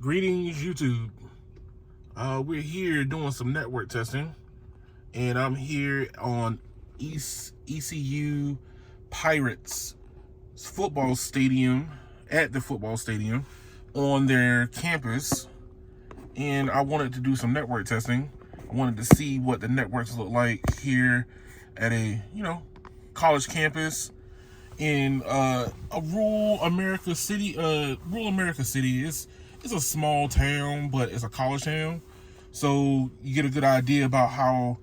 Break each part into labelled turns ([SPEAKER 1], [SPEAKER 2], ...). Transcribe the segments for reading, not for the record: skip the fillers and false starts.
[SPEAKER 1] Greetings, YouTube. We're here doing some network testing, and I'm here on ECU Pirates football stadium, at the football stadium on their campus, and I wanted to do some network testing. I wanted to see what the networks look like here at a, college campus in a rural America city. Rural America city is a small town, but it's a college town, so you get a good idea about how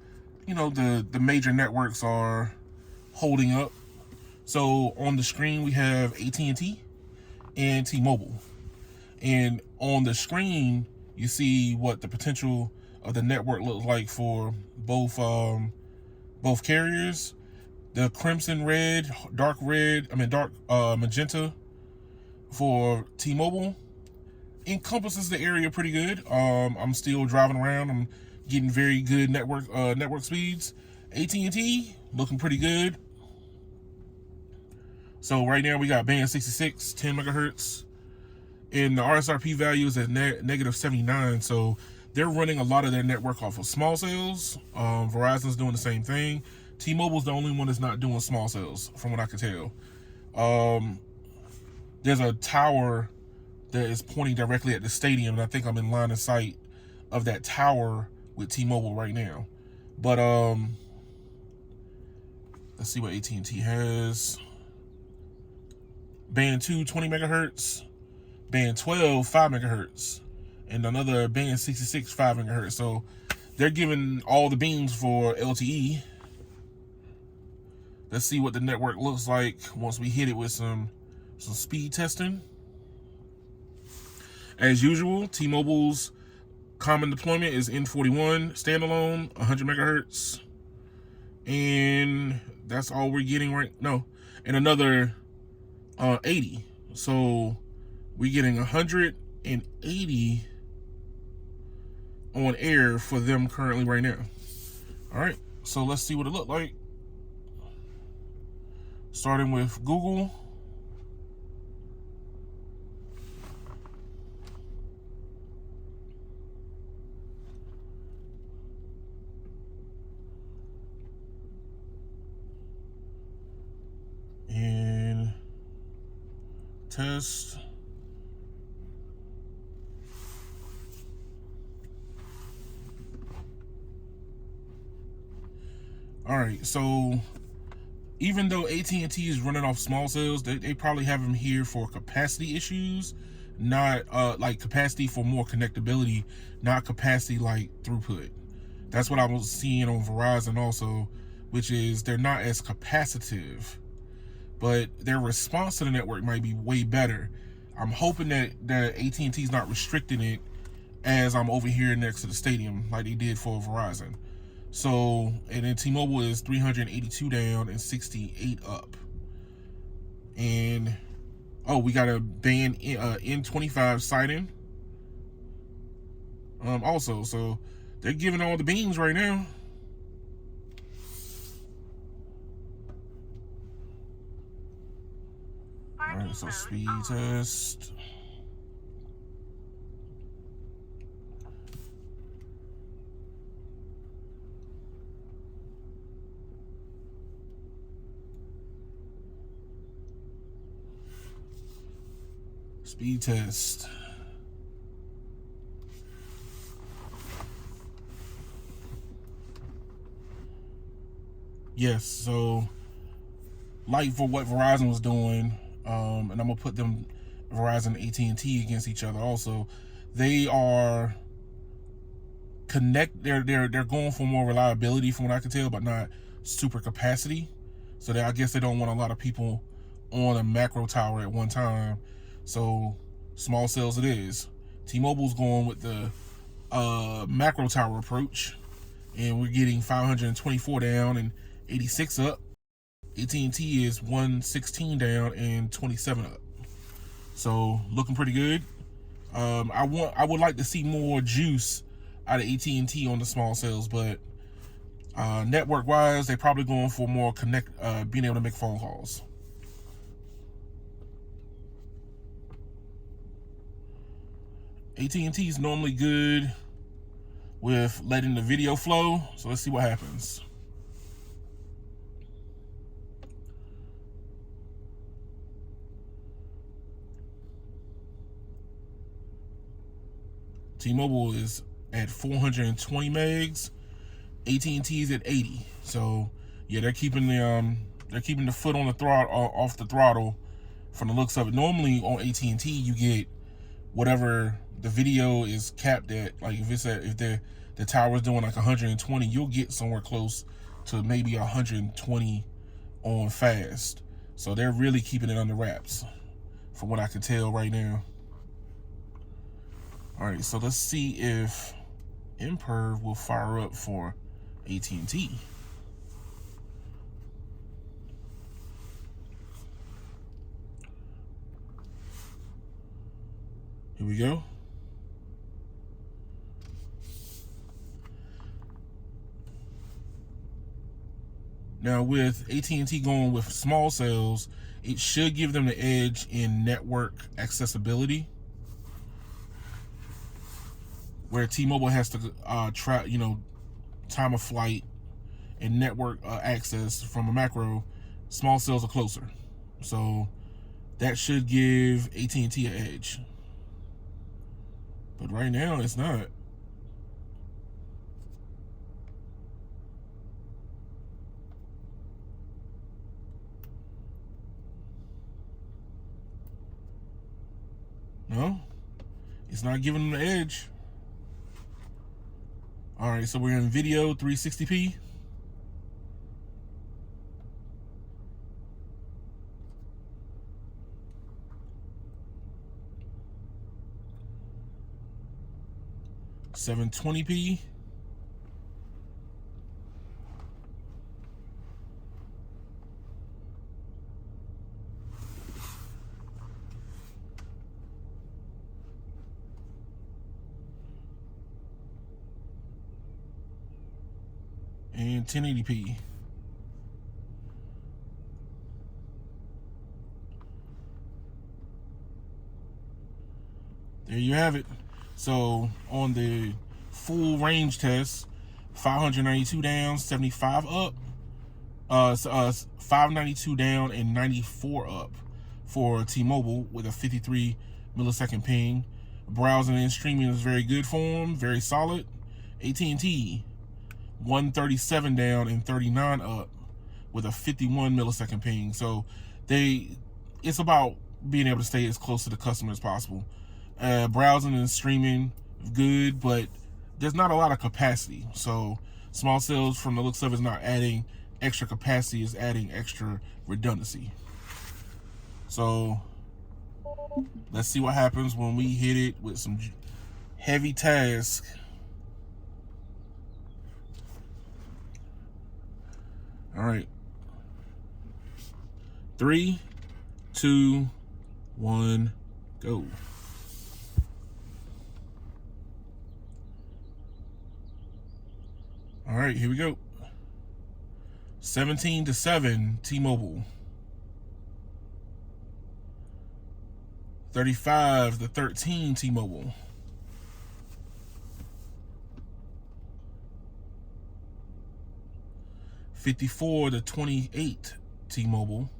[SPEAKER 1] the major networks are holding up. So on the screen we have AT&T and T-Mobile, and on the screen you see what the potential of the network looks like for both carriers. The crimson red, dark magenta for T-Mobile encompasses the area pretty good. I'm still driving around. I'm getting very good network speeds. AT&T looking pretty good. So right now we got band 66, 10 megahertz, and the RSRP value is at negative 79. So they're running a lot of their network off of small cells. Verizon's doing the same thing. T-Mobile's the only one that's not doing small cells, from what I can tell. There's a tower that is pointing directly at the stadium, and I think I'm in line of sight of that tower with T-Mobile right now. But let's see what AT&T has. Band 2, 20 megahertz. Band 12, 5 megahertz. And another band 66, 5 megahertz. So they're giving all the beams for LTE. Let's see what the network looks like once we hit it with some speed testing. As usual, T-Mobile's common deployment is N41 standalone, 100 megahertz. And that's all we're getting and another 80. So we're getting 180 on air for them currently right now. All right, so let's see what it looked like. Starting with Google. And test. All right, so even though AT&T is running off small cells, they probably have them here for capacity issues, not like capacity for more connectability, not capacity like throughput. That's what I was seeing on Verizon also, which is they're not as capacitive, but their response to the network might be way better. I'm hoping that AT&T is not restricting it as I'm over here next to the stadium like they did for Verizon. So, and then T-Mobile is 382 down and 68 up. And, we got a band N25 sighting. Also, so they're giving all the beams right now. All right, so speed test. Speed test. Yes, so like for what Verizon was doing, and I'm gonna put them, Verizon and AT&T, against each other also. They are they're going for more reliability from what I can tell, but not super capacity. So I guess they don't want a lot of people on a macro tower at one time. So small cells it is. T-Mobile's going with the macro tower approach, and we're getting 524 down and 86 up. AT&T is 116 down and 27 up. So looking pretty good. I would like to see more juice out of AT&T on the small cells, but network wise, they're probably going for more being able to make phone calls. AT&T is normally good with letting the video flow, so let's see what happens. T-Mobile is at 420 megs. AT&T is at 80. So yeah, they're keeping the foot on the throttle, off the throttle, from the looks of it. Normally on AT&T you get whatever the video is capped at. Like if the tower's doing like 120, you'll get somewhere close to maybe 120 on fast. So they're really keeping it under wraps, from what I can tell right now. All right, so let's see if Imperv will fire up for AT&T. Here we go. Now with AT&T going with small cells, it should give them the edge in network accessibility, where T-Mobile has to time of flight and network access from a macro. Small cells are closer, so that should give AT&T an edge. But right now it's not. No, it's not giving them the edge. All right, so we're in video 360p. $720p. And 1080p. There you have it. So on the full range test, 592 down, 75 up, 592 down and 94 up for T-Mobile with a 53 millisecond ping. Browsing and streaming is very good for them, very solid. AT&T 137 down and 39 up with a 51 millisecond ping. So it's about being able to stay as close to the customer as possible. Browsing and streaming good, but there's not a lot of capacity. So small cells, from the looks of it, is not adding extra capacity, is adding extra redundancy. So let's see what happens when we hit it with some heavy task. All right. 3, 2, 1, go. All right, here we go. 17-7 T-Mobile. 35-13 T-Mobile. 54-28 T-Mobile.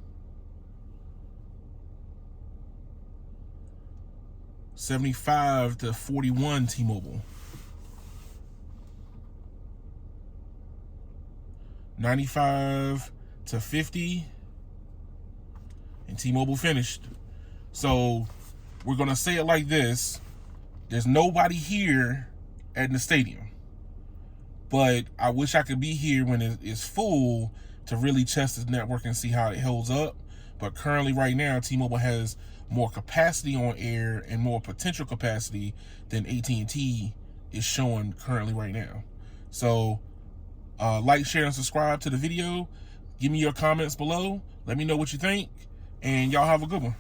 [SPEAKER 1] 75-41 T-Mobile. 95-50, and T-Mobile finished. So we're gonna say it like this: there's nobody here at the stadium, but I wish I could be here when it's full to really test this network and see how it holds up. But currently, right now, T-Mobile has more capacity on air and more potential capacity than AT&T is showing currently right now. So like, share, and subscribe to the video. Give me your comments below. Let me know what you think, and y'all have a good one.